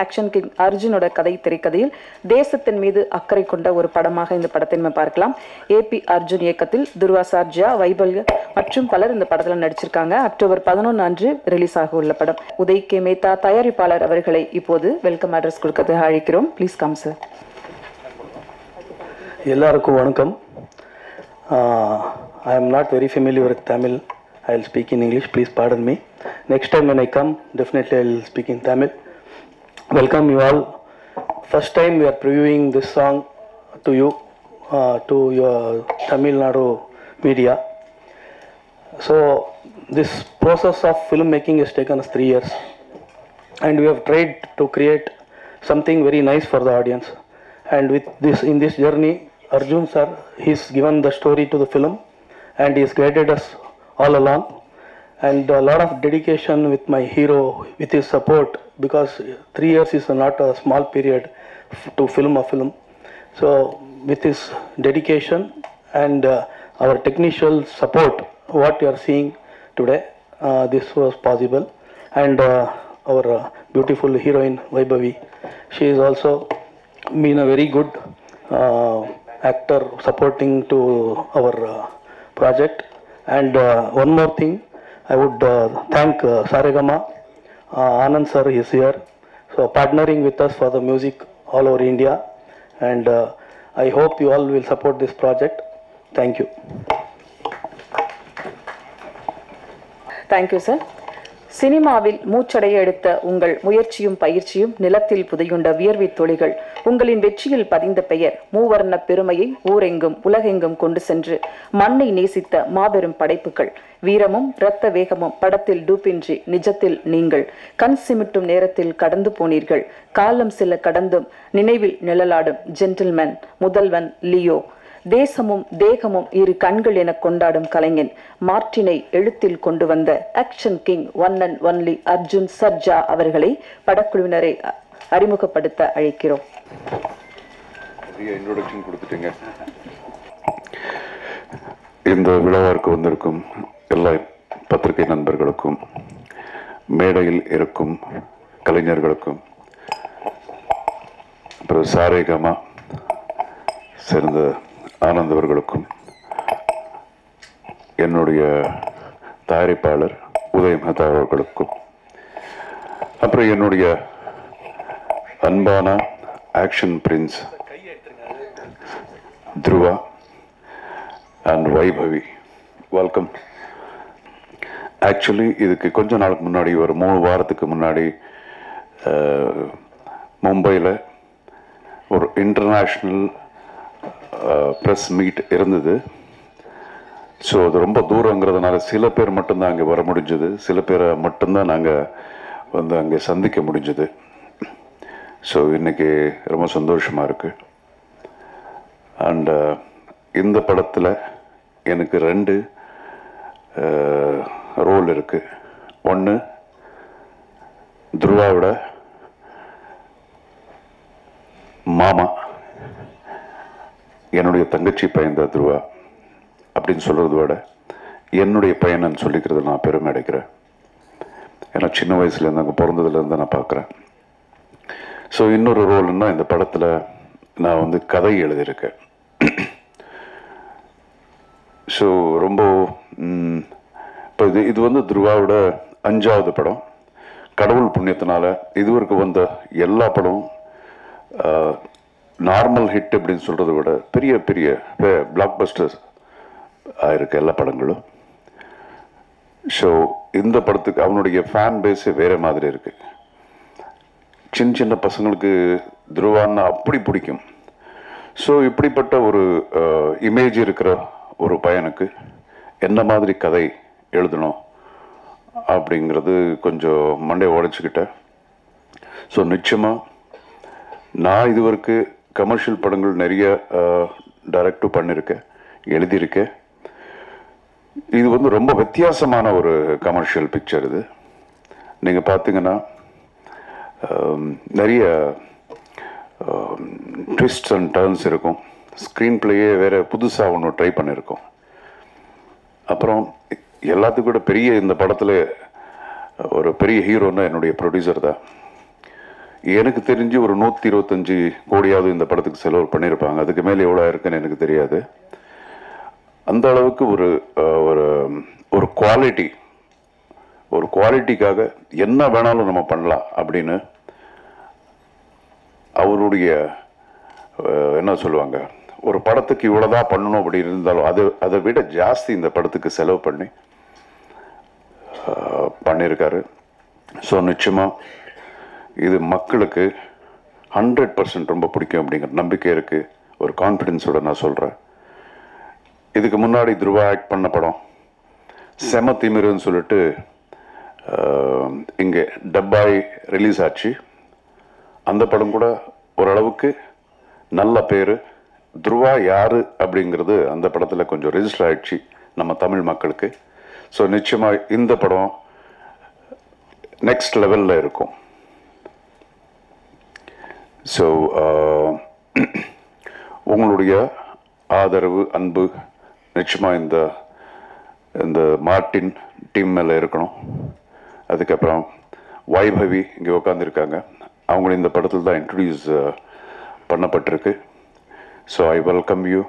Action king அர்ஜுனோட கதை திரைக்கதையில் தேசத்தின் மீது அக்கறை கொண்ட ஒரு படமாக இந்த படத்தை நம்ம பார்க்கலாம். ஏபி அர்ஜுன் இயக்கத்தில் துருவா சார்ஜியா, வைபல்யா மற்றும் பலர் இந்த படத்தில் நடிச்சிருக்காங்க. அக்டோபர் 11 அன்று ரிலீஸ் ஆக உள்ள படம். உதய் கே மேத்தா தயாரிப்பாளர் அவர்களை இப்போது வெல்கம் அட்ரஸ் கொடுக்க அழைக்கிறோம். Please come sir. எல்லாருக்கும் வணக்கம். I am not very familiar with Tamil. I will speak in English. Please pardon me. Next time when I come, definitely I will speak in Tamil. Welcome you all. First time we are previewing this song to you, to your Tamil Nadu media. So this process of filmmaking has taken us 3 years, and we have tried to create something very nice for the audience. And with this, in this journey, Arjun sir, he's given the story to the film, and he's guided us all along. And a lot of dedication with my hero, with his support, because 3 years is not a small period to film a film. So with his dedication and our technical support, what you are seeing today, this was possible. And our beautiful heroine Vaibhavi, she is also been a very good actor supporting to our project. And one more thing, I would thank Saregama. Anand sir is here, so partnering with us for the music all over India. And I hope you all will support this project. Thank you. Thank you, sir. சினிமாவில் மூச்சடைய எடுத்த உங்கள் முயற்சியும் பயிற்சியும் நிலத்தில் புதையுண்ட வியர்வை துளிகள் உங்களின் வெற்றியில் பதிந்த பெயர் மூவர்ண பெருமையை ஊரெங்கும் உலகெங்கும் கொண்டு சென்று மண்ணை நேசித்த மாபெரும் படைப்புகள். வீரமும் இரத்த வேகமும் படத்தில் டூப்பின்றி நிஜத்தில் நீங்கள் கண் சிமிட்டும் நேரத்தில் கடந்து போனீர்கள். காலம் சில கடந்தும் நினைவில் நிழலாடும் ஜென்டில்மேன், முதல்வன், லியோ, தேசமும் தேகமும் இரு கண்கள் என கொண்டாடும் கலைஞன், மார்டினை எழுத்தில் கொண்டு வந்த action king one and only Arjun Sharjah அவர்களை படக்குழுவினரை அறிமுகப்படுத்த அழைக்கிறோம். இன்ட்ரோடக்ஷன் கொடுத்துட்டீங்க. இந்த விழாவிற்கு வந்திருக்கும் எல்லா பத்திரிகை நண்பர்களுக்கும், மேடையில் இருக்கும் கலைஞர்களுக்கும், அப்புறம் சாரேகமா சேர்ந்த ஆனந்த் அவர்களுக்கும், என்னுடைய தயாரிப்பாளர் உதய் மேத்தா அவர்களுக்கும், அப்புறம் என்னுடைய அன்பான action prince Dhruva and Vaibhavi, welcome. Actually இதுக்கு கொஞ்ச நாளுக்கு முன்னாடி, ஒரு 3 வாரத்துக்கு முன்னாடி மும்பையில் ஒரு இன்டர்நேஷ்னல் ப்ரெஸ் மீட் இருந்தது. ஸோ அது ரொம்ப தூரங்கிறதுனால சில பேர் மட்டும்தான் அங்கே வர முடிஞ்சது, சில பேரை மட்டும்தான் நாங்கள் வந்து அங்கே சந்திக்க முடிஞ்சது. ஸோ இன்றைக்கி ரொம்ப சந்தோஷமாக இருக்குது. அண்டு இந்த படத்தில் எனக்கு 2 ரோல் இருக்குது. ஒன்று துருவாவோட மாமா, என்னுடைய தங்கச்சி பையன் தான் துருவா அப்படின்னு சொல்கிறத விட என்னுடைய பையனன்னு சொல்லிக்கிறது நான் பெருமை அடைக்கிறேன். ஏன்னா சின்ன வயசுலேருந்து அங்கே பிறந்ததுலேருந்து நான் பார்க்குறேன். ஸோ இன்னொரு ரோல்னா இந்த படத்தில் நான் வந்து கதை எழுதியிருக்கேன். ஸோ ரொம்ப இப்போ இது வந்து துருவாவோட 5வது படம். கடவுள் புண்ணியத்தினால இதுவரைக்கும் வந்த எல்லா படமும் நார்மல் ஹிட் அப்படின்னு சொல்கிறத விட பெரிய பெரிய பிளாக் பஸ்டர்ஸ் ஆயிருக்கு எல்லா படங்களும். ஸோ இந்த படத்துக்கு அவனுடைய ஃபேன் பேஸே வேறு மாதிரி இருக்குது. சின்ன சின்ன பசங்களுக்கு துருவான்னா அப்படி பிடிக்கும். ஸோ இப்படிப்பட்ட ஒரு இமேஜ் இருக்கிற ஒரு பையனுக்கு என்ன மாதிரி கதை எழுதணும் அப்படிங்கிறது கொஞ்சம் மண்டையை உடைச்சிக்கிட்டேன். ஸோ நிச்சயமாக நான் இதுவரைக்கும் கமர்ஷியல் படங்கள் நிறைய டைரக்டும் பண்ணியிருக்கேன், எழுதியிருக்கேன். இது வந்து ரொம்ப வித்தியாசமான ஒரு கமர்ஷியல் பிக்சர். இது நீங்கள் பார்த்தீங்கன்னா நிறைய ட்விஸ்ட் அண்ட் டர்ன்ஸ் இருக்கும். ஸ்க்ரீன் பிளேயே வேறு புதுசாக ஒன்று ட்ரை பண்ணியிருக்கோம். அப்புறம் எல்லாத்துக்கும் கூட பெரிய இந்த படத்தில் ஒரு பெரிய ஹீரோன்னா என்னுடைய ப்ரொடியூசர் தான். எனக்கு தெரிஞ்சு ஒரு 125 கோடியாவது இந்த படத்துக்கு செலவு பண்ணியிருப்பாங்க. அதுக்கு மேலே எவ்வளோ இருக்குன்னு எனக்கு தெரியாது. அந்த அளவுக்கு ஒரு குவாலிட்டிக்காக என்ன வேணாலும் நம்ம பண்ணலாம் அப்படின்னு அவருடைய என்ன சொல்லுவாங்க, ஒரு படத்துக்கு இவ்வளோதான் பண்ணணும் அப்படி இருந்தாலும் அதை விட ஜாஸ்தி இந்த படத்துக்கு செலவு பண்ணியிருக்காரு. ஸோ நிச்சயமாக இது மக்களுக்கு 100% ரொம்ப பிடிக்கும் அப்படிங்கிற நம்பிக்கை இருக்குது. ஒரு கான்ஃபிடென்ஸோட நான் சொல்கிறேன். இதுக்கு முன்னாடி துருவா ஆக்ட் பண்ண படம் செம திமிருன்னு சொல்லிட்டு இங்கே டப்பாய் ரிலீஸ் ஆச்சு. அந்த படம் கூட ஓரளவுக்கு நல்ல பேர். துருவா யார் அப்படிங்கிறது அந்த படத்தில் கொஞ்சம் ரெஜிஸ்டர் ஆகிடுச்சு நம்ம தமிழ் மக்களுக்கு. ஸோ நிச்சயமாக இந்த படம் நெக்ஸ்ட் லெவலில் இருக்கும். ஸோ உங்களுடைய ஆதரவு, அன்பு நிச்சயமாக இந்த மார்ட்டின் டீம் மேலே இருக்கணும். அதுக்கப்புறம் வைபவி இங்கே உட்காந்துருக்காங்க. அவங்களும் இந்த படத்தில் தான் இன்ட்ரடியூஸ் பண்ணப்பட்டிருக்கு. So I welcome you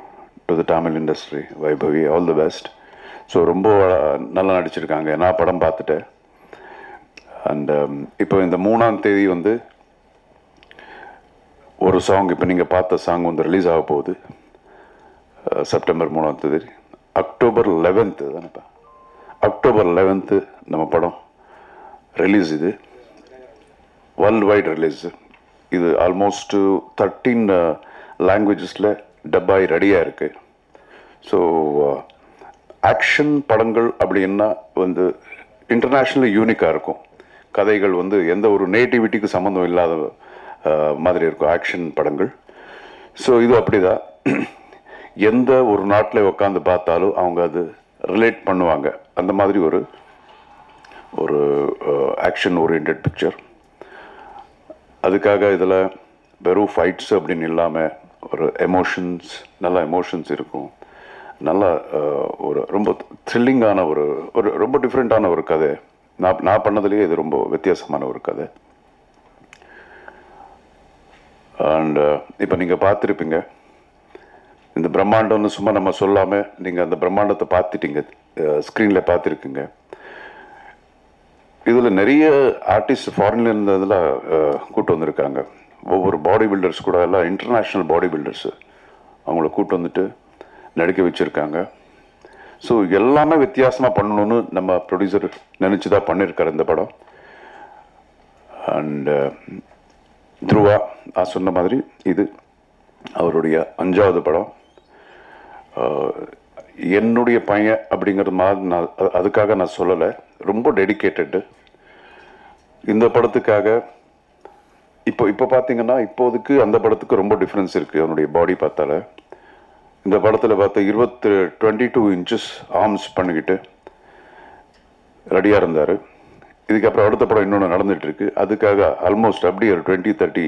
to the Tamil industry. Vaibhavi, all the best. So ரொம்ப நல்லா நடிச்சிருக்காங்க. நான் படம் பார்த்துட்டேன். அண்ட் இப்போ இந்த 3ஆம் தேதி வந்து ஒரு சாங், இப்போ நீங்கள் பார்த்த சாங் வந்து ரிலீஸ் ஆக போகுது. செப்டம்பர் 3ஆம் தேதி. அக்டோபர் 11 தானேப்பா, அக்டோபர் 11 நம்ம படம் ரிலீஸ். இது வேர்ல்டு வைட் ரிலீஸ். இது ஆல்மோஸ்ட் 13 லாங்குவேஜஸில் டப்பாய் ரெடியாக இருக்குது. ஸோ ஆக்ஷன் படங்கள் அப்படின்னா வந்து இன்டர்நேஷ்னலி யூனிக்காக இருக்கும். கதைகள் வந்து எந்த ஒரு நேட்டிவிட்டிக்கு சம்மந்தம் இல்லாத மாதிரி இருக்கும் ஆக்ஷன் படங்கள். ஸோ இது அப்படிதான். எந்த ஒரு நாட்டில் உட்காந்து பார்த்தாலும் அவங்க அது ரிலேட் பண்ணுவாங்க. அந்த மாதிரி ஒரு ஆக்ஷன் ஓரியன்ட் பிக்சர். அதுக்காக இதில் வெறும் ஃபைட்ஸ் அப்படின்னு இல்லாமல் ஒரு எமோஷன்ஸ், நல்ல எமோஷன்ஸ் இருக்கும். நல்ல ஒரு ரொம்ப த்ரில்லிங்கான ஒரு ரொம்ப டிஃப்ரெண்ட்டான ஒரு கதை. நான் பண்ணதுலேயே இது ரொம்ப வித்தியாசமான ஒரு கதை. அண்ட் இப்போ நீங்கள் பார்த்துருப்பீங்க, இந்த பிரம்மாண்டம்னு சும்மா நம்ம சொல்லாமல் நீங்கள் அந்த பிரம்மாண்டத்தை பார்த்துட்டீங்க, ஸ்க்ரீனில் பார்த்துருக்குங்க. இதில் நிறைய ஆர்டிஸ்ட் ஃபாரின்ல இருந்ததெல்லாம் கூட்டு வந்திருக்காங்க. ஒவ்வொரு பாடி பில்டர்ஸ் கூட எல்லாம் இன்டர்நேஷ்னல் பாடி பில்டர்ஸு அவங்கள கூட்டு வந்துட்டு நடிக்க வச்சுருக்காங்க. ஸோ எல்லாமே வித்தியாசமாக பண்ணணும்னு நம்ம ப்ரொடியூசர் நினச்சி தான் பண்ணியிருக்காரு இந்த படம். அண்டு துருவா நான் சொன்ன மாதிரி இது அவருடைய 5வது படம். என்னுடைய பையன் அப்படிங்கிறது மாதிரி அதுக்காக நான் சொல்லலை. ரொம்ப டெடிக்கேட்டடு இந்த படத்துக்காக. இப்போ பார்த்தீங்கன்னா இப்போதுக்கு அந்த படத்துக்கு ரொம்ப டிஃப்ரென்ஸ் இருக்குது. அவனுடைய பாடி பார்த்தால இந்த படத்தில் பார்த்த 22 இன்ச்சஸ் ஆர்ம்ஸ் பண்ணிக்கிட்டு ரெடியாக இருந்தார். இதுக்கப்புறம் அடுத்த படம் இன்னொன்று நடந்துகிட்ருக்கு. அதுக்காக ஆல்மோஸ்ட் அப்படியே ஒரு 20-30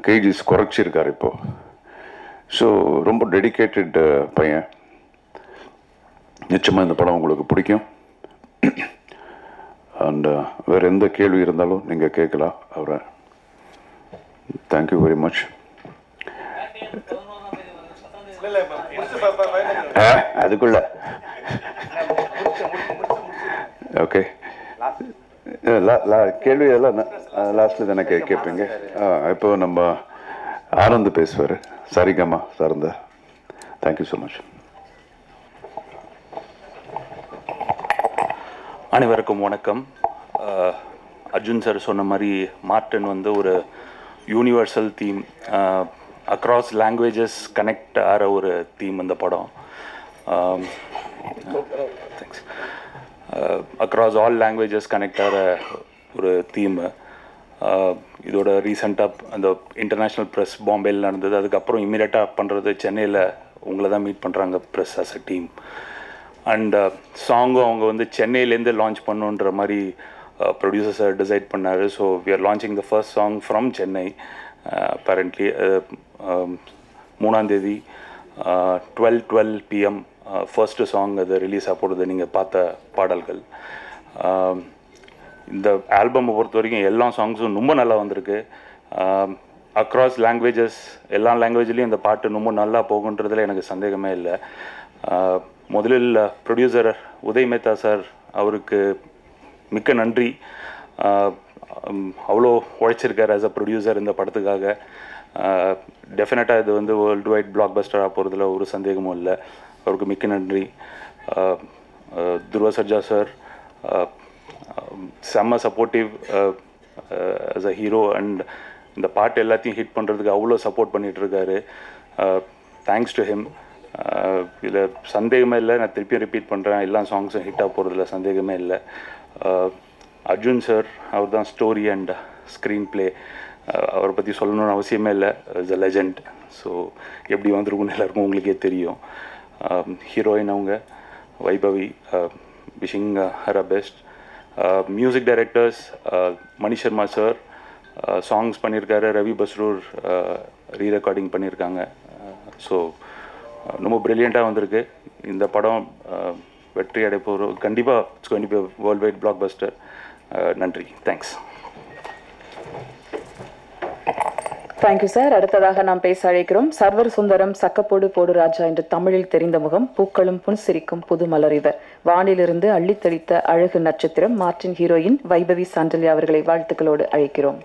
kgs குறைச்சிருக்கார் இப்போது. ஸோ ரொம்ப டெடிக்கேட்டட் பையன். நிச்சயமாக இந்த படம் உங்களுக்கு பிடிக்கும். அண்ட் வேறு எந்த கேள்வி இருந்தாலும் நீங்கள் கேட்கலாம் அவரை. Thank you very much. அதுக்குள்ள ஓகே, கேள்வி எல்லாம் லாஸ்ட்ல தானே கேட்பீங்க. இப்போ நம்ம ஆனந்த் பேசுவார், சரிகமா சார்ந்த. Thank you so much. அனைவருக்கும் வணக்கம். அர்ஜுன் சார் சொன்ன மாதிரி மார்ட்டின் வந்து ஒரு universal theme, across languages connect ஆகிற ஒரு தீம் இந்த படம். Thanks. Across all languages connect ஆகிற ஒரு தீமு. இதோட ரீசெண்டாக அந்த இன்டர்நேஷ்னல் ப்ரெஸ் பாம்பேயில் நடந்தது. அதுக்கப்புறம் இமீடியட்டாக பண்ணுறது சென்னையில் உங்களை தான் மீட் பண்ணுறாங்க press as a team. And சாங்கும் அவங்க வந்து சென்னையிலேருந்து லான்ச் பண்ணுன்ற மாதிரி ப்ரொடியூசர் சார் டிசைட் பண்ணார். So we are launching the first song from Chennai. Apparently 3ஆம் தேதி 12 PM ஃபர்ஸ்ட்டு சாங் அது ரிலீஸ் ஆக போடுறது. நீங்கள் பார்த்த பாடல்கள் இந்த ஆல்பமை பொறுத்த வரைக்கும் எல்லா சாங்ஸும் ரொம்ப நல்லா வந்திருக்கு. அக்ராஸ் லாங்குவேஜஸ் எல்லா லாங்குவேஜ்லேயும் இந்த பாட்டு ரொம்ப நல்லா போகுன்றதுல எனக்கு சந்தேகமே இல்லை. முதலில் ப்ரொடியூசர் உதய் மேத்தா சார் அவருக்கு மிக்க நன்றி. அவ்வளோ உழைச்சிருக்கார் ஆஸ் அ ப்ரொடியூசர் இந்த படத்துக்காக. டெஃபினட்டாக இது வந்து வேர்ல்டு வைட் பிளாக் பஸ்டராக போகிறதுல ஒரு சந்தேகமும் இல்லை. அவருக்கு மிக்க நன்றி. துருவா சர்ஜா சார் செம்ம supportive as a hero and இந்த பாட்டு எல்லாத்தையும் ஹிட் பண்ணுறதுக்கு அவ்வளோ சப்போர்ட் பண்ணிகிட்ருக்காரு. Thanks to him. இதில் சந்தேகமே இல்லை. நான் திருப்பியும் ரிப்பீட் பண்ணுறேன், எல்லா சாங்ஸும் ஹிட்டாக போகிறதுல சந்தேகமே இல்லை. அர்ஜுன் சார் அவர் தான் ஸ்டோரி அண்ட் ஸ்க்ரீன் ப்ளே. அவரை பற்றி சொல்லணும்னு அவசியமே இல்லை. Is a legend. ஸோ எப்படி வந்திருக்குன்னு எல்லாருக்கும் உங்களுக்கே தெரியும். ஹீரோயின் அவங்க Vaibhavi, wishing her a best. Music directors Mani Sharma sir songs பண்ணியிருக்காரு, ரவி பஸ்ரூர் ரீ ரெக்கார்டிங் பண்ணியிருக்காங்க. ஸோ ரொம்ப ப்ரில்லியண்ட்டாக வந்திருக்கு இந்த படம். வெற்றி அடைப்போர் கண்டிப்பாக. It's going to be world wide blockbuster. நன்றி, தேங்க்ஸ். Thank you sir. அடுத்ததாக நாம் பேச அழைக்கிறோம் சர்வர் சுந்தரம் சக்கப்போடு போடு ராஜா என்று தமிழில் தெரிந்த முகம், பூக்களும் புன்சிரிக்கும் புது மலர் இவர். வானிலிருந்து அள்ளித்தளித்த அழகு நட்சத்திரம் மார்டின் ஹீரோயின் வைபவி சாண்டல்யா அவர்களை வாழ்த்துக்களோடு அழைக்கிறோம்.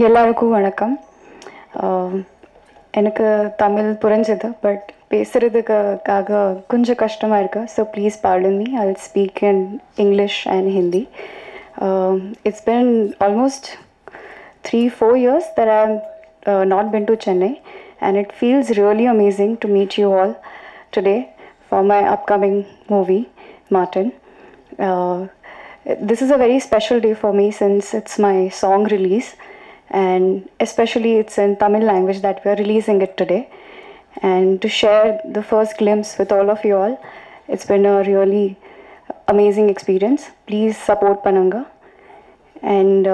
எல்லாருக்கும் வணக்கம். எனக்கு தமிழ் புரிஞ்சது, பட் பேசுகிறதுக்காக கொஞ்சம் கஷ்டமாக இருக்கு. So please pardon me. I will speak in English and Hindi. It's been almost 3-4 years that I have not been to Chennai, and it feels really amazing to meet you all today for my upcoming movie, Martin. This is a very special day for me since it's my song release, and especially it's in Tamil language that we are releasing it today. And to share the first glimpse with all of you all, it's been a really amazing experience. Please support Pananga, and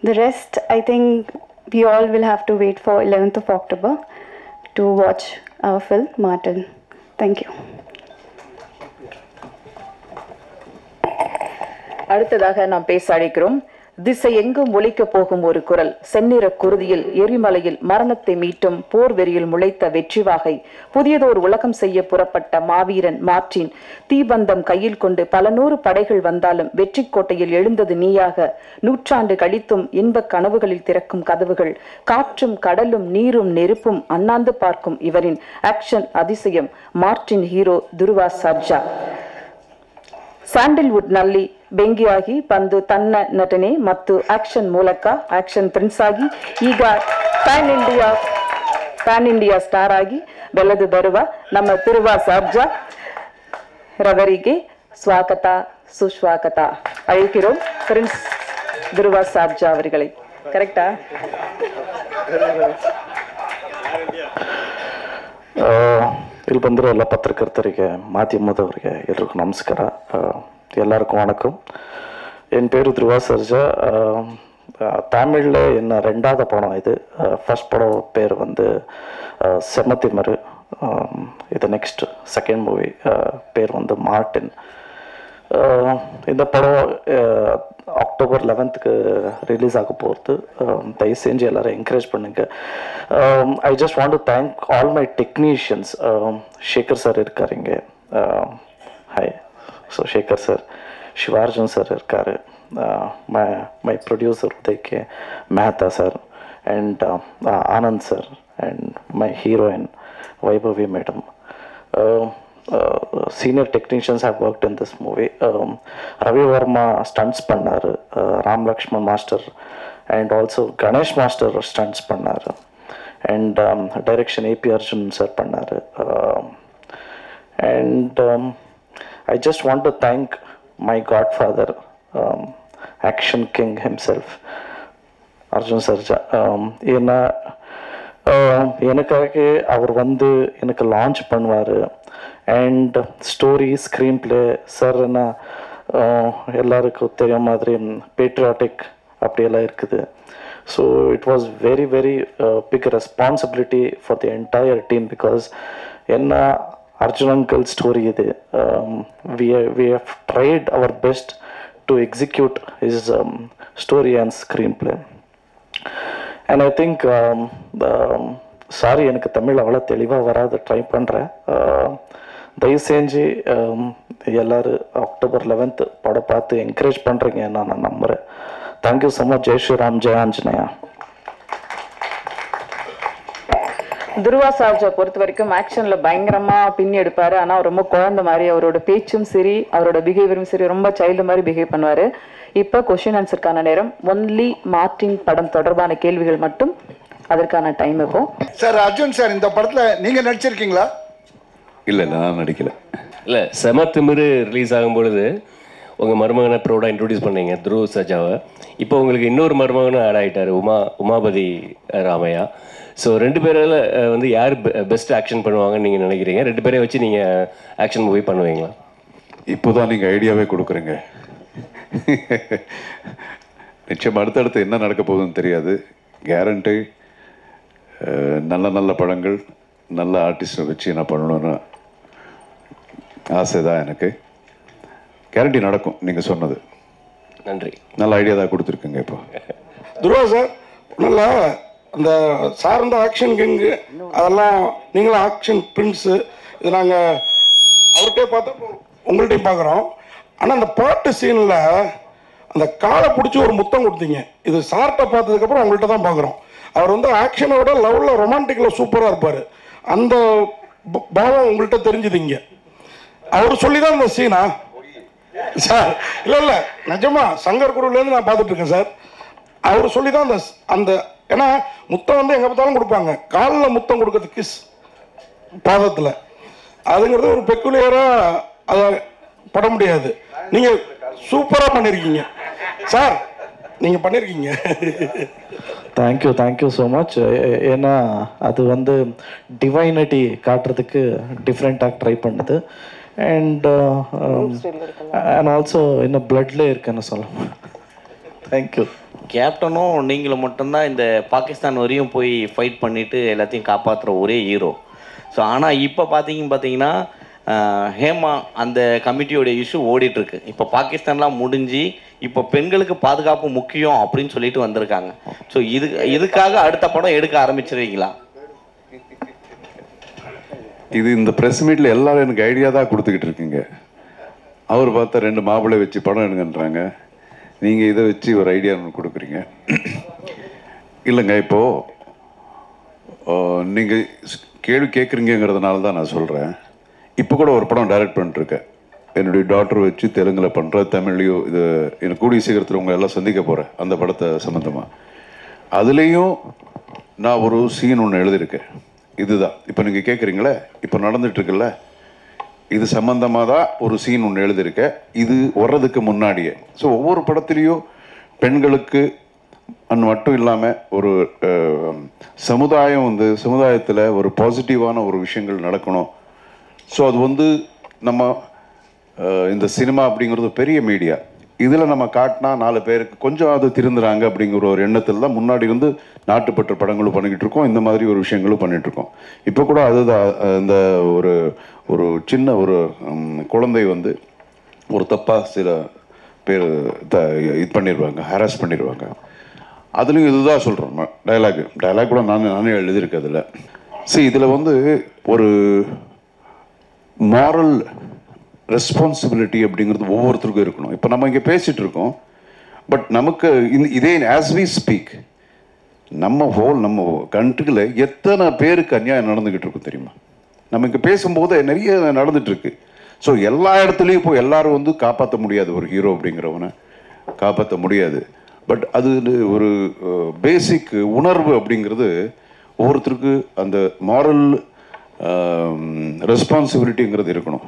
the rest I think we all will have to wait for 11th of October to watch our film Martin. Thank you. அடுத்ததாக நாம் பேச அழைக்கிறோம் திசை எங்கும் ஒலிக்க போகும் ஒரு குரல், செந்நிற குருதியில் எரிமலையில் மரணத்தை மீட்டும் போர் வெறியில் முளைத்த வெற்றிவாகை, புதியதோர் உலகம் செய்ய புறப்பட்ட மாவீரன் மார்டின். தீபந்தம் கையில் கொண்டு பல நூறு படைகள் வந்தாலும் வெற்றி கோட்டையில் எழுந்தது நீயாக. நூற்றாண்டு கழித்தும் இன்பக் கனவுகளில் திறக்கும் கதவுகள், காற்றும் கடலும் நீரும் நெருப்பும் அண்ணாந்து பார்க்கும் இவரின் ஆக்ஷன் அதிசயம் மார்டின் ஹீரோ துருவா சர்ஜಾ. ಸ್ಯಾಂಡಲ್ವುಡ್ ನಲ್ಲಿ ಬೆಂಕಿಯಾಗಿ ಬಂದು ತನ್ನ ನಟನೆ ಮತ್ತು ಆಕ್ಷನ್ ಮೂಲಕ ಆಕ್ಷನ್ ಪ್ರಿನ್ಸ್ ಆಗಿ ಈಗ ಪ್ಯಾನ್ ಇಂಡಿಯಾ ಸ್ಟಾರ್ ಆಗಿ ಬೆಳೆದು ಬರುವ ನಮ್ಮ ದುರ್ವಾ ಸರ್ಜಾ ರವರಿಗೆ ಸ್ವಾಗತ ಸುಸ್ವಾಗತ ಅழைக்கிறோம். ಪ್ರಿನ್ಸ್ ದುರ್ವಾ ಸರ್ಜಾ ಅವர்களை. ಕರೆಕ್ಟಾ? ಇಲ್ಲಿ ಬಂದಿರೋ ಎಲ್ಲ ಪತ್ರಕರ್ತರಿಗೆ, ಮಾಧ್ಯಮದವರಿಗೆ ಎಲ್ರಿಗೂ ನಮಸ್ಕಾರ. எல்லாருக்கும் வணக்கம். என் பேர் துருவா சர்ஜா. தமிழில் என்ன ரெண்டாவது படம் இது. ஃபர்ஸ்ட் படம் பேர் வந்து செமத்திமரு. இது நெக்ஸ்ட் செகண்ட் மூவி பேர் வந்து மார்டின். இந்த படம் அக்டோபர் 11th ரிலீஸ் ஆக போகிறது. தயவு செஞ்சு எல்லாரும் என்கரேஜ் பண்ணுங்க. I just want to thank all my technicians. Sekhar sir இருக்கார் இங்கே. Hi. So Sekhar sir, Sivarjun sir இருக்கார், my producer Uday K Mehta sir, and Anand sir, and my heroine Vaibhavi madam. senior technicians have worked in this movie. Ravi Verma stunts pannaru, Ram Lakshman master and also Ganesh master stunts pannaru, and direction AP Arjun sir pannaru. And I just want to thank my godfather, action king himself, Arjun Sarja. எனக்காக அவர் வந்து எனக்கு launch பண்ணுவார். And story, screenplay sir என்ன எல்லாருக்கும் தெரிய மாதிரி patriotic அப்படியெல்லாம் இருக்குது. So it was very very big responsibility for the entire team. Because என்ன Arjun uncle story இது. We have tried our best to execute his story and screenplay. And I think sorry எனக்கு தமிழ் அவ்வளோ தெளிவாக வராது, try பண்ணுறேன். தயவு செஞ்சு எல்லோரும் October 11th படம் பார்த்து என்கரேஜ் பண்ணுறீங்க நான் நம்புகிறேன். Thank you so much. Jai Shriram, Jai Anjaneya. Dhruva சார்ஜை பொறுத்த வரைக்கும் ஆக்ஷன்ல பயங்கரமா பின்னி எடுப்பாரு. ஆனா ரொம்ப குழந்தை மாதிரி, அவரோட பேச்சும் சரி அவரோட பிஹேவியரும் சரி ரொம்ப சைல்டு மாதிரி பிஹேவ் பண்ணுவாரு. இப்ப கொஸ்டின் ஆன்சருக்கான நேரம். ஒன்லி மார்டின் படம் தொடர்பான கேள்விகள் மட்டும், அதற்கான டைம் இப்போ. சார் அர்ஜுன் சார், இந்த படத்துல நீங்க நடிச்சிருக்கீங்களா? இல்ல நான் நடிக்கல. இல்ல செமத்திமிரு ரிலீஸ் ஆகும் பொழுது உங்க மருமகனை ப்ரௌடா இன்ட்ரோடியூஸ் பண்ணீங்க, துருவ சஜாவை. இப்போ உங்களுக்கு இன்னொரு மருமகனும் ஆட் ஆகிட்டாரு, உமாபதி ராமையா. ஸோ ரெண்டு பேரில் வந்து யார் பெஸ்ட் ஆக்ஷன் பண்ணுவாங்கன்னு நீங்கள் நினைக்கிறீங்க? ரெண்டு பேரையும் வச்சு நீங்கள் ஆக்ஷன் மூவி பண்ணுவீங்களா? இப்போதான் நீங்கள் ஐடியாவே கொடுக்குறீங்க. நிச்சயம் அடுத்தடுத்து என்ன நடக்க போகுதுன்னு தெரியாது. கேரண்டி நல்ல நல்ல படங்கள், நல்ல ஆர்டிஸ்டை வச்சு என்ன பண்ணணும்னு ஆசை தான் எனக்கு. கேரண்டி நடக்கும். நீங்கள் சொன்னது நன்றி, நல்ல ஐடியா தான் கொடுத்துருக்குங்க. இப்போ துருவா சார், நல்லா அந்த சார்ந்த ஆக்ஷன் கிங்கு அதெல்லாம் நீங்களும் ஆக்ஷன் பிரின்ஸு, இது நாங்கள் அவர்கிட்டே பார்த்தோம், உங்கள்கிட்டையும் பார்க்குறோம். ஆனால் அந்த பாட்டு சீனில் அந்த காலை பிடிச்சி ஒரு முத்தம் கொடுத்தீங்க. இது சார்ட்டை பார்த்ததுக்கப்புறம் உங்கள்கிட்ட தான் பார்க்குறோம். அவர் வந்து ஆக்ஷனோட லவ்வில் ரொமான்டிக்கில் சூப்பராக இருப்பார். அந்த பாவம் உங்கள்கிட்ட தெரிஞ்சுதுங்க. அவர் சொல்லி தான் இந்த சீனா சார்? இல்லை நிஜமா சங்கர் குருவிலேருந்து நான் பார்த்துட்டு இருக்கேன் சார். அவர் சொல்லி தான் அந்த ஏன்னா முத்தம் வந்து எங்கே பார்த்தாலும் கொடுப்பாங்க, காலில் முத்தம் கொடுக்கறது கிஸ் பாதத்தில், அதுங்கிறது ஒரு பெக்குலியராக அதை பட முடியாது. நீங்கள் சூப்பராக பண்ணியிருக்கீங்க சார், நீங்கள் பண்ணியிருக்கீங்க. Thank you so much. ஏன்னா அது வந்து டிவைனிட்டி காட்டுறதுக்கு டிஃப்ரெண்ட்டாக ட்ரை பண்ணுது. அண்ட் ஆல்சோ இன்னும் பிளட்ல இருக்குன்னு சொல்லலாம். தேங்க்யூ. கேப்டனும் நீங்களும் மட்டும்தான் இந்த பாகிஸ்தான் வரையும் போய் ஃபைட் பண்ணிவிட்டு எல்லாத்தையும் காப்பாற்றுற ஒரே ஹீரோ. ஸோ ஆனால் இப்போ பார்த்தீங்கன்னா ஹேமா அந்த கமிட்டியோடைய இஷ்யூ ஓடிட்டுருக்கு. இப்போ பாகிஸ்தான்லாம் முடிஞ்சு இப்போ பெண்களுக்கு பாதுகாப்பு முக்கியம் அப்படின்னு சொல்லிட்டு வந்திருக்காங்க. ஸோ இதுக்காக அடுத்த படம் எடுக்க ஆரம்பிச்சிருவீங்களா? இது இந்த ப்ரெஸ் மீட்டில் எல்லாரும் எனக்கு ஐடியா தான் கொடுத்துக்கிட்டு இருக்கீங்க. அவர் பார்த்தா 2 மாப்பிள்ளை வச்சு படம் எடுங்கன்றாங்க, நீங்கள் இதை வச்சு ஒரு ஐடியா கொடுக்குறீங்க. இல்லைங்க, இப்போது நீங்கள் கேள்வி கேட்குறீங்கிறதுனால தான் நான் சொல்கிறேன். இப்போ கூட ஒரு படம் டைரக்ட் பண்ணிட்டுருக்கேன், என்னுடைய டாக்டர் வச்சு தெலுங்கில் பண்ணுற, தமிழ்லையோ இது எனக்கு கூடிய சீக்கிரத்தில் உங்களை எல்லாம் சந்திக்க போகிறேன் அந்த படத்தை சம்மந்தமாக. அதுலேயும் நான் ஒரு சீன் ஒன்று எழுதியிருக்கேன். இதுதான் இப்போ நீங்கள் கேட்குறீங்களே, இப்போ நடந்துட்டுருக்குல்ல, இது சம்பந்தமாக தான் ஒரு சீன் ஒன்று எழுதியிருக்கேன். இது வர்றதுக்கு முன்னாடியே. ஸோ ஒவ்வொரு படத்துலேயும் பெண்களுக்கு மட்டும் இல்லாமல் ஒரு சமுதாயம் வந்து சமுதாயத்தில் ஒரு பாசிட்டிவான ஒரு விஷயங்கள் நடக்கணும். ஸோ அது வந்து நம்ம இந்த சினிமா அப்படிங்கிறது பெரிய மீடியா, இதில் நம்ம காட்டினா 4 பேருக்கு கொஞ்சம் அது திருந்துறாங்க அப்படிங்கிற ஒரு எண்ணத்தில் தான் முன்னாடி வந்து நாட்டுப்பற்ற படங்களும் பண்ணிக்கிட்டு இருக்கோம், இந்த மாதிரி ஒரு விஷயங்களும் பண்ணிகிட்ருக்கோம். இப்போ கூட அதுதான் இந்த ஒரு சின்ன ஒரு குழந்தை வந்து ஒரு தப்பாக சில பேர் இது பண்ணிடுவாங்க, ஹராஸ் பண்ணிடுவாங்க. அதுலேயும் இதுதான் சொல்கிறோம். டைலாக் கூட நானே எழுதியிருக்கேன் அதில். சரி, இதில் வந்து ஒரு மாரல் ரெஸ்பான்சிபிலிட்டி அப்படிங்கிறது ஒவ்வொருத்தருக்கும் இருக்கணும். இப்போ நம்ம இங்கே பேசிகிட்டு இருக்கோம், பட் நமக்கு இதே ஆஸ் வி ஸ்பீக் நம்ம கண்ட்ரியில் எத்தனை பேருக்கு அநியாயம் நடந்துக்கிட்டு இருக்கும் தெரியுமா? நம்ம இங்கே பேசும்போது நிறைய நடந்துகிட்ருக்கு. ஸோ எல்லா இடத்துலையும் இப்போ எல்லாரும் வந்து காப்பாற்ற முடியாது, ஒரு ஹீரோ அப்படிங்கிறவனை காப்பாற்ற முடியாது. பட் அது ஒரு பேசிக் உணர்வு அப்படிங்கிறது ஒவ்வொருத்தருக்கு அந்த மாரல் ரெஸ்பான்சிபிலிட்டிங்கிறது இருக்கணும்.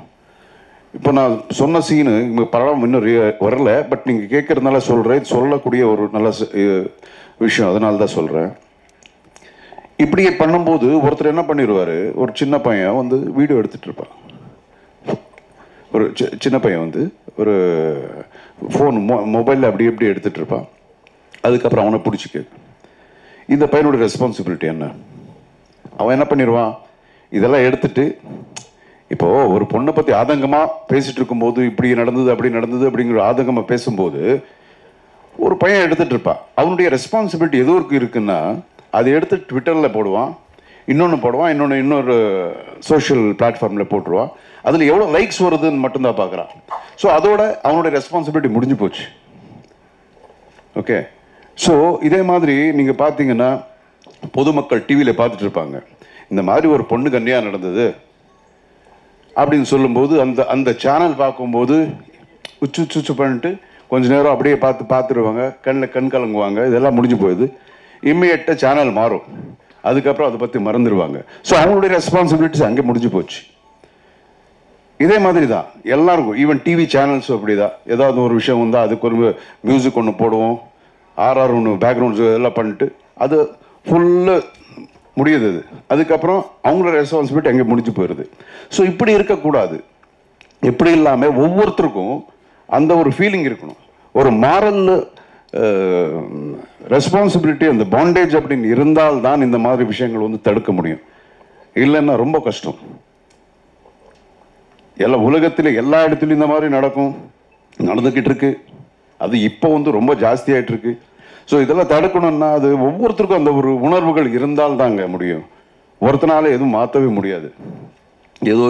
இப்போ நான் சொன்ன சீனு இங்கே படம் இன்னும் வரல, பட் நீங்கள் கேட்குறதுனால சொல்கிறேன், சொல்லக்கூடிய ஒரு நல்ல விஷயம், அதனால தான் சொல்கிறேன். இப்படியே பண்ணும்போது ஒருத்தர் என்ன பண்ணிடுவார், ஒரு சின்ன பையன் வந்து வீடியோ எடுத்துகிட்டு இருப்பான். ஒரு சின்ன பையன் வந்து ஒரு ஃபோன் மொபைலில் அப்படி எப்படி எடுத்துகிட்டு இருப்பான். அதுக்கப்புறம் அவனை பிடிச்சிக்க, இந்த பையனோட ரெஸ்பான்சிபிலிட்டி என்ன? அவன் என்ன பண்ணிடுவான், இதெல்லாம் எடுத்துட்டு இப்போது ஒரு பொண்ணை பற்றி ஆதங்கமாக பேசிகிட்டு இருக்கும்போது இப்படி நடந்தது அப்படி நடந்தது அப்படிங்கிற ஆதங்கமாக பேசும்போது ஒரு பையன் எடுத்துகிட்டு இருப்பான். அவனுடைய ரெஸ்பான்சிபிலிட்டி எதோ இருக்குன்னா அதை எடுத்து ட்விட்டரில் போடுவான், இன்னொன்று போடுவான், இன்னொரு சோஷியல் பிளாட்ஃபார்மில் போட்டுருவான். அதில் எவ்வளோ லைக்ஸ் வருதுன்னு மட்டும்தான் பார்க்குறான். ஸோ அதோட அவனுடைய ரெஸ்பான்சிபிலிட்டி முடிஞ்சு போச்சு. ஓகே, ஸோ இதே மாதிரி நீங்கள் பார்த்தீங்கன்னா பொதுமக்கள் டிவியில் பார்த்துட்டு இருப்பாங்க, இந்த மாதிரி ஒரு பொண்ணுக்கு அநியாயம் நடந்தது அப்படின்னு சொல்லும்போது அந்த சேனல் பார்க்கும்போது உச்சு பண்ணிட்டு கொஞ்ச நேரம் அப்படியே பார்த்துருவாங்க, கண் கலங்குவாங்க, இதெல்லாம் முடிஞ்சு போயிடுது. இம்மிடியட்டாக சேனல் மாறும், அதுக்கப்புறம் அதை பற்றி மறந்துடுவாங்க. ஸோ அவங்களுடைய ரெஸ்பான்சிபிலிட்டிஸ் அங்கே முடிஞ்சு போச்சு. இதே மாதிரி தான் எல்லாருக்கும், ஈவன் டிவி சேனல்ஸும் அப்படி தான். ஏதாவது ஒரு விஷயம் வந்தால் அதுக்கு ஒரு மியூசிக் ஒன்று போடுவோம், ஆர்ஆர் ஒன்று பேக்ரவுண்ட்ஸ் எல்லாம் பண்ணிட்டு அது ஃபுல்லு முடியுது. அதுக்கப்புறம் அவங்களோட ரெஸ்பான்சிபிலிட்டி அங்கே முடிஞ்சு போயிடுது. ஸோ இப்படி இருக்கக்கூடாது. இப்படி இல்லாமல் ஒவ்வொருத்தருக்கும் அந்த ஒரு ஃபீலிங் இருக்கணும். ஒரு மாரல் ரெஸ்பான்சிபிலிட்டி, அந்த பாண்டேஜ் அப்படின்னு இருந்தால்தான் இந்த மாதிரி விஷயங்கள் வந்து தடுக்க முடியும். இல்லைன்னா ரொம்ப கஷ்டம். உலகத்தில் எல்லா இடத்துலையும் இந்த மாதிரி நடந்துக்கிட்டு இருக்கு. அது இப்போ வந்து ரொம்ப ஜாஸ்தியாகிட்டு இருக்கு. ஸோ இதெல்லாம் தடுக்கணும்னா அது ஒவ்வொருத்தருக்கும் அந்த ஒரு உணர்வுகள் இருந்தால் தாங்க முடியும். ஒருத்தனால எதுவும் மாற்றவே முடியாது. ஏதோ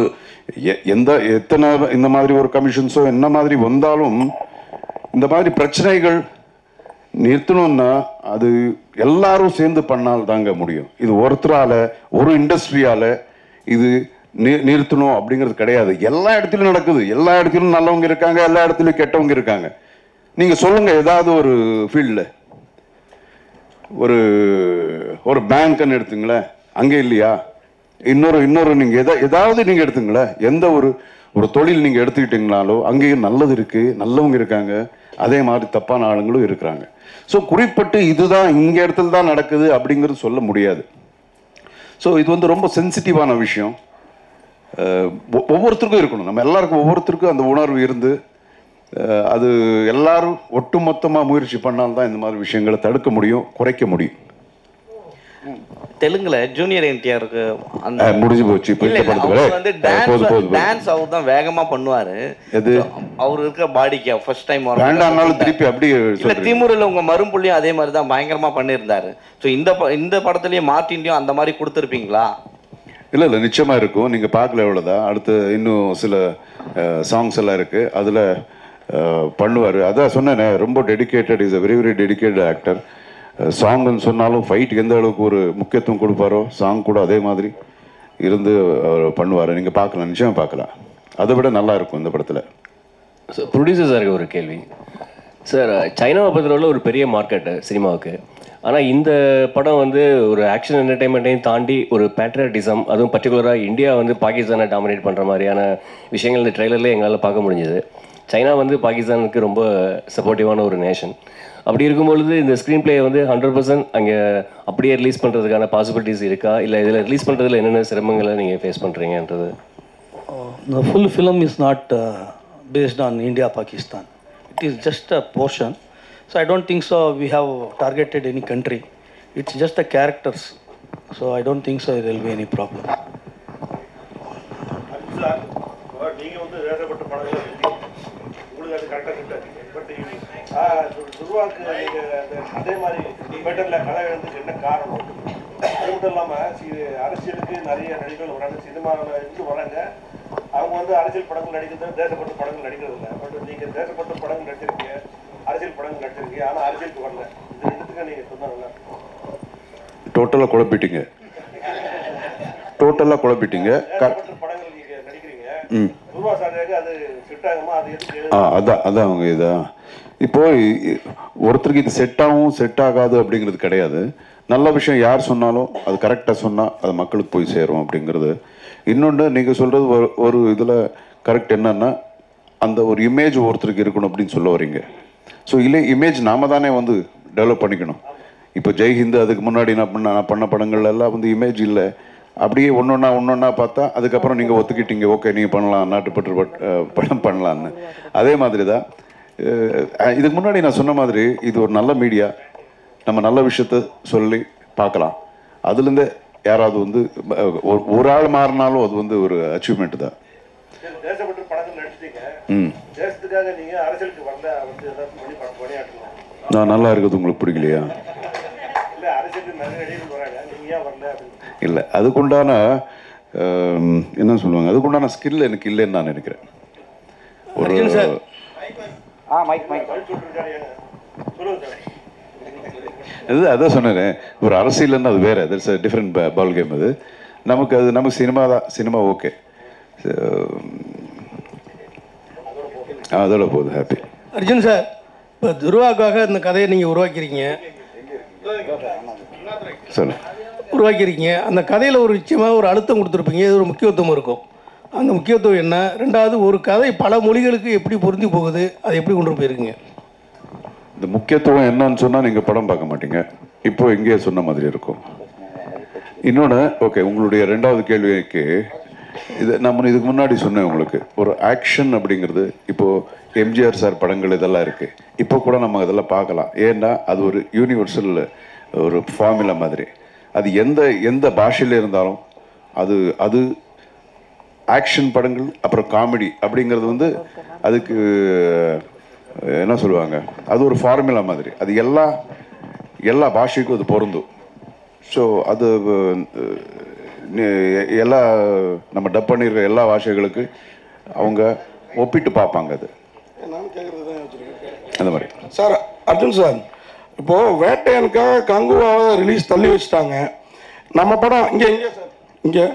எத்தனை இந்த மாதிரி ஒரு கமிஷன்ஸோ என்ன மாதிரி வந்தாலும் இந்த மாதிரி பிரச்சனைகள் நிறுத்தணும்னா அது எல்லாரும் சேர்ந்து பண்ணால் தாங்க முடியும். இது ஒருத்தரால ஒரு இண்டஸ்ட்ரியால இது நிறுத்தணும் அப்படிங்கிறது கிடையாது. எல்லா இடத்துலையும் நடக்குது. எல்லா இடத்துலையும் நல்லவங்க இருக்காங்க, எல்லா இடத்துலையும் கெட்டவங்க இருக்காங்க. நீங்கள் சொல்லுங்க, ஏதாவது ஒரு ஃபீல்டில் ஒரு பேங்க்னு எடுத்துங்களேன், அங்கே இல்லையா? இன்னொரு நீங்கள் ஏதாவது நீங்கள் எடுத்துங்களேன், எந்த ஒரு தொழில் நீங்கள் எடுத்துக்கிட்டீங்கனாலோ அங்கேயும் நல்லது இருக்குது, நல்லவங்க இருக்காங்க, அதே மாதிரி தப்பான ஆளுங்களும் இருக்கிறாங்க. ஸோ குறிப்பிட்டு இதுதான் இங்கே இடத்துல தான் நடக்குது அப்படிங்கிறது சொல்ல முடியாது. ஸோ இது வந்து ரொம்ப சென்சிட்டிவான விஷயம். ஒவ்வொருத்தருக்கும் இருக்கணும். நம்ம எல்லாருக்கும் ஒவ்வொருத்தருக்கும் அந்த உணர்வு இருந்து அது எல்லாரும் ஒட்டுமொத்தமாக முயற்சி பண்ணால்தான் இந்த மாதிரி விஷயங்களை தடுக்க முடியும், குறைக்க முடியும். தெலுங்குல ஜூனியர் என்டிஆருக்கு அந்த முடிஞ்சு போச்சு. வந்து டான்ஸ் அவர் தான் வேகமா பண்ணுவாரு. அவர் இருக்க பாடிக்கு ஃபர்ஸ்ட் டைம் வேண்டாம்னாலும் திருப்பி அப்படியே இல்ல, திமுறில் உங்க மரும்புள்ளியும் அதே மாதிரி தான் பயங்கரமா பண்ணியிருந்தாரு. ஸோ இந்த படத்துலயும் மார்ட்டின்லயும் அந்த மாதிரி கொடுத்துருப்பீங்களா? இல்லை நிச்சயமாக இருக்கும். நீங்கள் பார்க்கல எவ்வளோதான். அடுத்து இன்னும் சில சாங்ஸ் எல்லாம் இருக்குது, அதில் பண்ணுவார். அதான் சொன்னேனே, ரொம்ப dedicated, is a very very dedicated actor. சாங்னு சொன்னாலும் ஃபைட்டுக்கு எந்த அளவுக்கு ஒரு முக்கியத்துவம் கொடுப்பாரோ சாங் கூட அதே மாதிரி இருந்து அவர் பண்ணுவார். நீங்கள் பார்க்கலாம், நிச்சயமாக பார்க்கலாம். அதை விட நல்லா இருக்கும் இந்த படத்தில். சார், ப்ரொடியூசர் சாருக்கு ஒரு கேள்வி சார். சைனாவை பொறுத்தவரை ஒரு பெரிய மார்க்கெட்டு சினிமாவுக்கு. ஆனால் இந்த படம் வந்து ஒரு ஆக்ஷன் என்டர்டைன்மெண்ட்டையும் தாண்டி ஒரு பேட்ரியாட்டிசம், அதுவும் பர்டிகுலராக இந்தியா வந்து பாகிஸ்தானை டாமினேட் பண்ணுற மாதிரியான விஷயங்கள் இந்த ட்ரெய்லர்லேயே எங்களால் பார்க்க முடிஞ்சுது. சைனா வந்து பாகிஸ்தானுக்கு ரொம்ப சப்போர்ட்டிவான ஒரு நேஷன். அப்படி இருக்கும்பொழுது இந்த ஸ்க்ரீன் பிளே வந்து 100% அங்கே அப்படியே ரிலீஸ் பண்ணுறதுக்கான பாசிபிலிட்டிஸ் இருக்கா, இல்லை இதில் ரிலீஸ் பண்ணுறதுல என்னென்ன சிரமங்களை நீங்கள் face பண்ணுறீங்கன்றது? The full film is not based on India Pakistan. It is just a portion. So I don't think so we have targeted any country. It's just the characters. So I don't think so there will be any problem. நீங்கள் வந்து வேறப்பட்ட படங்கள் உங்களுக்கு அது கரெக்டாக கிட்டாது. But துருவாக்கு நீங்கள் அதே மாதிரி பேட்டரில் கதை எழுதுக்கு என்ன காரணம்? அது மட்டும் இல்லாமல் அரசியலுக்கு நிறைய நடிகர்கள் வராங்க, சினிமாவில் இருந்து வராங்க. அவங்க வந்து அரசியல் படங்கள் நடிக்கிறது, தேசப்பட்ட படங்கள் நடிக்கிறது இல்லை. பட் நீங்கள் தேசப்பட்ட படங்கள் நடிச்சிருக்கீங்க, அரசியல் படங்கள் நடிச்சிருக்கீங்க, ஆனால் அரசியலுக்கு வரல. இது ரெண்டுத்துக்கு நீங்கள் சொன்னால் நல்லா இருக்கும். டோட்டலாக குழப்பிட்டீங்க. படங்கள் நீங்கள் நடிக்கிறீங்க, துருவா சாரியாக அது செட் ஆகுமா? அது எதுக்கு? அதான் அவங்க இதான் இப்போ ஒருத்தருக்கு இது செட் ஆகும் செட் ஆகாது அப்படிங்கிறது கிடையாது. நல்ல விஷயம் யார் சொன்னாலும் அது கரெக்டாக சொன்னால் அது மக்களுக்கு போய் சேரும் அப்படிங்கிறது. இன்னொன்று நீங்கள் சொல்கிறது ஒரு இதில் கரெக்ட். என்னன்னா அந்த ஒரு இமேஜ் ஒருத்தருக்கு இருக்கணும் அப்படின்னு சொல்ல வரீங்க. ஸோ இல்லை, இமேஜ் நாம தானே வந்து டெவலப் பண்ணிக்கணும். இப்போ ஜெய்ஹிந்த் அதுக்கு முன்னாடி நான் பண்ண படங்கள் எல்லாம் வந்து இமேஜ் இல்லை. அப்படியே ஒன்றொன்னா பார்த்தா அதுக்கப்புறம் நீங்கள் ஒத்துக்கிட்டீங்க, ஓகே நீங்கள் பண்ணலாம், நாட்டுப்பற்று படம் பண்ணலான்னு. அதே மாதிரி தான் இதுக்கு முன்னாடி நான் சொன்ன மாதிரி இது ஒரு நல்ல மீடியா. நம்ம நல்ல விஷயத்த சொல்லி பார்க்கலாம். அதுலேருந்து யாராவது வந்து ஒரு ஆள் மாறினாலும் அது வந்து ஒரு அச்சீவ்மெண்ட் தான். தேசப்பட்டு படங்கள் நடிச்சிட்டீங்க. தேசத்துக்காக நீங்க அரசியலுக்கு வரல வந்து ஏதாவது பண்ணி பணியாற்றலாம். நான் நல்லா இருக்குது உங்களுக்கு பிடிக்கலையா? இல்லை, அரசியலுக்கு நிறைய நடிகர்கள் வராங்க, நீங்க ஏன் வரல அப்படின்னு. இல்லை, அதுக்குண்டான என்ன சொல்லுவாங்க, அதுக்குண்டான ஸ்கில் எனக்கு இல்லைன்னு நான் நினைக்கிறேன். ஒரு இது அதான் சொன்னேன், ஒரு அரசியல்னா அது வேறு, that's a different ball game. அது நமக்கு சினிமா தான், சினிமா ஓகே, அதோட போகுது. ஹாப்பி. அர்ஜுன் சார், இப்போ துருவாக்காக இந்த கதையை நீங்கள் உருவாக்கியிருக்கீங்க. அந்த கதையில் ஒரு நிச்சயமாக ஒரு அழுத்தம் கொடுத்துருப்பீங்க, இது ஒரு முக்கியத்துவம் இருக்கும். அந்த முக்கியத்துவம் என்ன? ரெண்டாவது, ஒரு கதை பல மொழிகளுக்கு எப்படி பொருந்தி போகுது, அதை எப்படி கொண்டு போயிருக்கீங்க? இந்த முக்கியத்துவம் என்னன்னு சொன்னால் நீங்கள் படம் பார்க்க மாட்டீங்க, இப்போ இங்கேயே சொன்ன மாதிரி இருக்கும். இன்னொன்று, ஓகே, உங்களுடைய ரெண்டாவது கேள்விக்கு இது நம்ம இதுக்கு முன்னாடி சொன்னேன் உங்களுக்கு, ஒரு ஆக்ஷன் அப்படிங்கிறது இப்போது எம்ஜிஆர் சார் படங்கள் இதெல்லாம் இருக்குது, இப்போ கூட நம்ம இதெல்லாம் பார்க்கலாம். ஏன்னா அது ஒரு யூனிவர்சல் ஒரு ஃபார்முலா மாதிரி. அது எந்த பாஷையில் இருந்தாலும் அது ஆக்ஷன் படங்கள் அப்புறம் காமெடி அப்படிங்கிறது வந்து அதுக்கு என்ன சொல்லுவாங்க, அது ஒரு ஃபார்முலா மாதிரி. அது எல்லா பாஷைக்கும் அது பொருந்தும். ஸோ அது எல்லா நம்ம டப் பண்ணியிருக்க எல்லா பாஷைகளுக்கு அவங்க ஒப்பிட்டு பார்ப்பாங்க. அது அந்த மாதிரி. சார், அர்ஜுன் சார், இப்போது வேட்டையனுக்காக கங்குவாவை ரிலீஸ் தள்ளி வச்சுட்டாங்க. நம்ம படம் இங்கே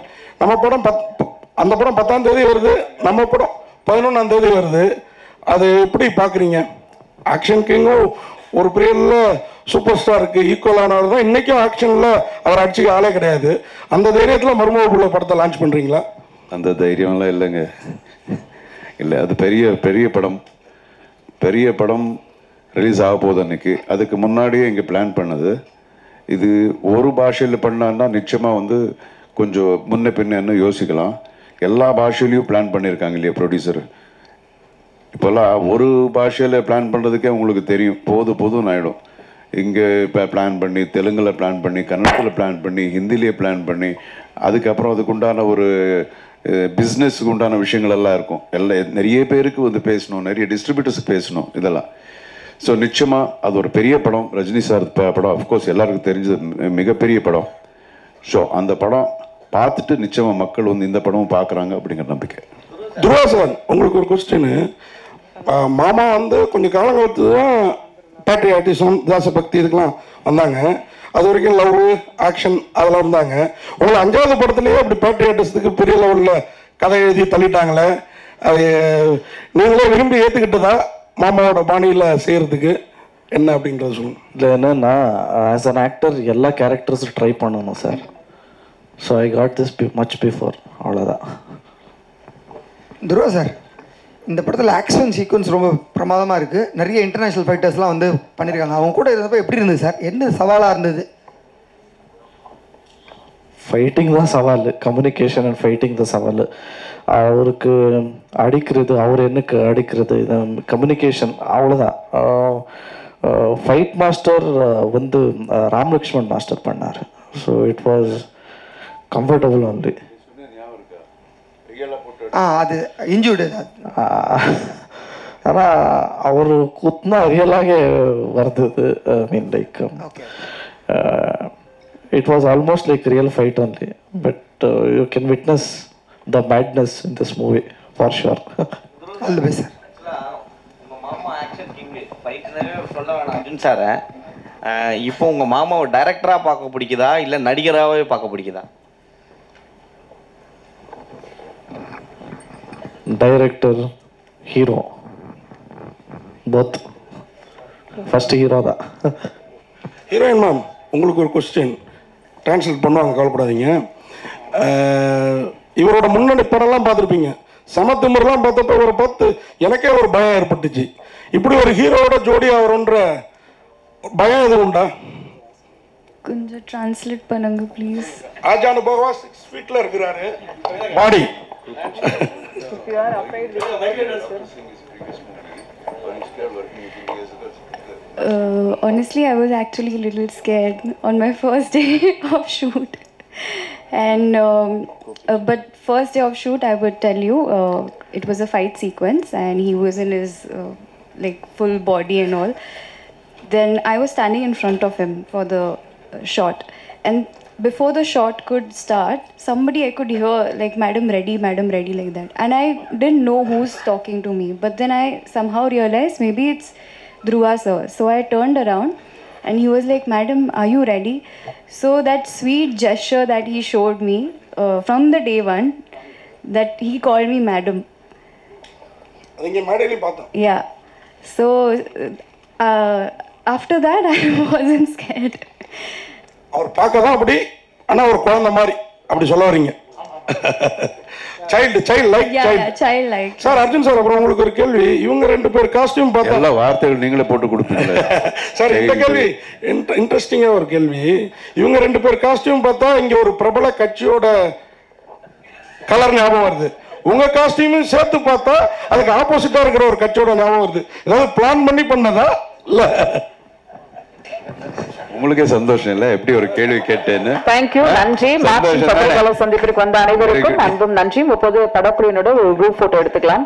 நம்ம படம் அந்த படம் 10ஆம் தேதி வருது, நம்ம படம் 11ஆம் தேதி வருது. அது எப்படி பார்க்குறீங்க? ஆக்ஷன் கிங்கும் ஒரு பீரியடில் சூப்பர் ஸ்டாருக்கு ஈக்குவலானவர் தான், இன்றைக்கும் ஆக்ஷனில் அவர் அடிச்சுக்க ஆளே கிடையாது. அந்த தைரியத்தில் மருமகுள்ள படத்தை லான்ச் பண்ணுறீங்களா? அந்த தைரியம்லாம் இல்லைங்க. இல்லை, அது பெரிய படம் ரிலீஸ் ஆக போகுது அன்றைக்கி. அதுக்கு முன்னாடியே இங்கே பிளான் பண்ணது. இது ஒரு பாஷையில் பண்ணான்னா நிச்சயமாக வந்து கொஞ்சம் முன்ன பின்னு யோசிக்கலாம். எல்லா பாஷையிலையும் பிளான் பண்ணியிருக்காங்க இல்லையா ப்ரொடியூசர். இப்போல்லாம் ஒரு பாஷையில் பிளான் பண்ணுறதுக்கே உங்களுக்கு தெரியும், போதும்னு ஆகிடும். இங்கே இப்போ பிளான் பண்ணி, தெலுங்கில் பிளான் பண்ணி, கன்னடத்தில் பிளான் பண்ணி, ஹிந்திலேயே பிளான் பண்ணி, அதுக்கப்புறம் அதுக்குண்டான ஒரு பிஸ்னஸுக்கு உண்டான விஷயங்கள் எல்லாம் இருக்கும். நிறைய பேருக்கு வந்து பேசணும், நிறைய டிஸ்ட்ரிபியூட்டர்ஸுக்கு பேசணும், இதெல்லாம். ஸோ நிச்சயமாக அது ஒரு பெரிய படம், ரஜினி சார் படம், அஃப்கோர்ஸ் எல்லாருக்கும் தெரிஞ்சது, மிகப்பெரிய படம். ஸோ அந்த படம் பார்த்துட்டு நிச்சயமாக மக்கள் வந்து இந்த படமும் பார்க்குறாங்க அப்படிங்கிற நம்பிக்கை. துருவா சார், உங்களுக்கு ஒரு கொஸ்டின். மாமா வந்து கொஞ்சம் காலங்காலத்து தான் பேட்ரியாட்டிசம், தேசபக்தி இதுக்கெல்லாம் வந்தாங்க. அது வரைக்கும் லவ், ஆக்ஷன் அதெல்லாம் இருந்தாங்க. உங்களை 5வது படத்துலேயே அப்படி பேட்ரியாட்டிசத்துக்கு பெரிய லெவலில் கதை எழுதி தள்ளிட்டாங்களே, அது நீங்களே விரும்பி ஏற்றுக்கிட்டதா மாமாவோட பாணியில் செய்கிறதுக்கு என்ன அப்படின்றத சொல்லுங்கள். இல்லை, என்னென்னா ஆஸ் அன் ஆக்டர் எல்லா கேரக்டர்ஸும் ட்ரை பண்ணணும் sir. So I got this much before, அவ்வளோதான். துருவா சார், இந்த படத்தில் ஆக்ஷன் சீக்வன்ஸ் ரொம்ப பிரமாதமாக இருக்குது. நிறைய இன்டர்நேஷ்னல் ஃபைட்டர்ஸ்லாம் வந்து பண்ணியிருக்காங்க. அவங்க கூட இருந்தப்போ எப்படி இருந்தது சார்? என்ன சவாலாக இருந்தது? ஃபைட்டிங் தான் சவால், கம்யூனிகேஷன் அண்ட் ஃபைட்டிங் தான் சவால். அவருக்கு அடிக்கிறது, அவர் எனக்கு அடிக்கிறது, கம்யூனிகேஷன், அவ்வளோதான். ஃபைட் மாஸ்டர் வந்து ராம்லக்ஷ்மன் மாஸ்டர் பண்ணார். So it was comfortable only. அது இன்ஜூர்டு. ஆனால் அவர் குத்துனா ரியலாக வருது. I mean like it was almost like real fight only, but you can witness the madness in this movie for sure. all the best sir. உங்க மாமா action king ஃபைட்னரே சொல்ல வேணாம் அர்ஜுன் சார். இப்போ உங்க மாமாவை டைரக்டரா பார்க்க பிடிக்குதா இல்ல நடிகராகவே பார்க்க பிடிக்குதா? Director, hero, both. First hero தான். ஹீரோயின் மேம், உங்களுக்கு ஒரு கொஸ்டின், டிரான்ஸ்லேட் பண்ணுவாங்க, கவலைப்படாதீங்க. இவரோட முன்னணி படம்லாம் பார்த்துருப்பீங்க. சமத்துமுறைலாம் பார்த்தப்ப இவரை பார்த்து எனக்கே ஒரு பயம் ஏற்பட்டுச்சு. இப்படி ஒரு ஹீரோவோட ஜோடி ஆகிறோன்ற பயம் எதுவும் உண்டா? கொஞ்சம் டிரான்ஸ்லேட் பண்ணுங்க ப்ளீஸ். ஆஜானு பகவா 6 feet இருக்கிறாரு பாடி. Honestly, I was actually a little scared on my first day of shoot. And but first day of shoot, I would tell you, it was a fight sequence, and he was in his like full body and all. Then I was standing in front of him for the shot, and before the shot could start, somebody I could hear like madam ready, like that, and I didn't know who's talking to me. But then I somehow realized maybe it's Dhruva sir. So I turned around, and he was like, madam, are you ready? So that sweet gesture that he showed me from the day one, that he called me madam. Yeah. So after that, I wasn't scared. அவர் பார்க்க தான் அப்படி, ஆனால் ஒரு குழந்தை மாதிரி அப்படி சொல்ல வரீங்க. Child like. Sir Arjun sir, அப்புறம் உங்களுக்கு ஒரு கேள்வி. இவங்க 2 பேர் காஸ்டியூம் பார்த்தா எல்லா வார்த்தைகள் நீங்களே போட்டு கொடுப்பீங்களே சார். இந்த கேள்வி இன்ட்ரெஸ்டிங்காக ஒரு கேள்வி. இவங்க 2 பேர் காஸ்டியூம் பார்த்தா இங்க ஒரு பிரபல கட்சியோட கலர் ஞாபகம் வருது. உங்க காஸ்டியூமும் சேர்த்து பார்த்தா அதுக்கு ஆப்போசிட்டா இருக்கிற ஒரு கட்சியோட ஞாபகம் வருது. ஏதாவது பிளான் பண்ணி பண்ணதா இல்ல? உங்களுக்கே சந்தோஷம் இல்ல எப்படி ஒரு கேள்வி கேட்டேன்னு? தேங்க்யூ, நன்றி. பத்திரிகையாளர் சந்திப்பிற்கு வந்த அனைவருக்கும் அன்பும் நன்றியும். இப்போது படக்குழுவினோட ஒரு குரூப் போட்டோ எடுத்துக்கலாம்.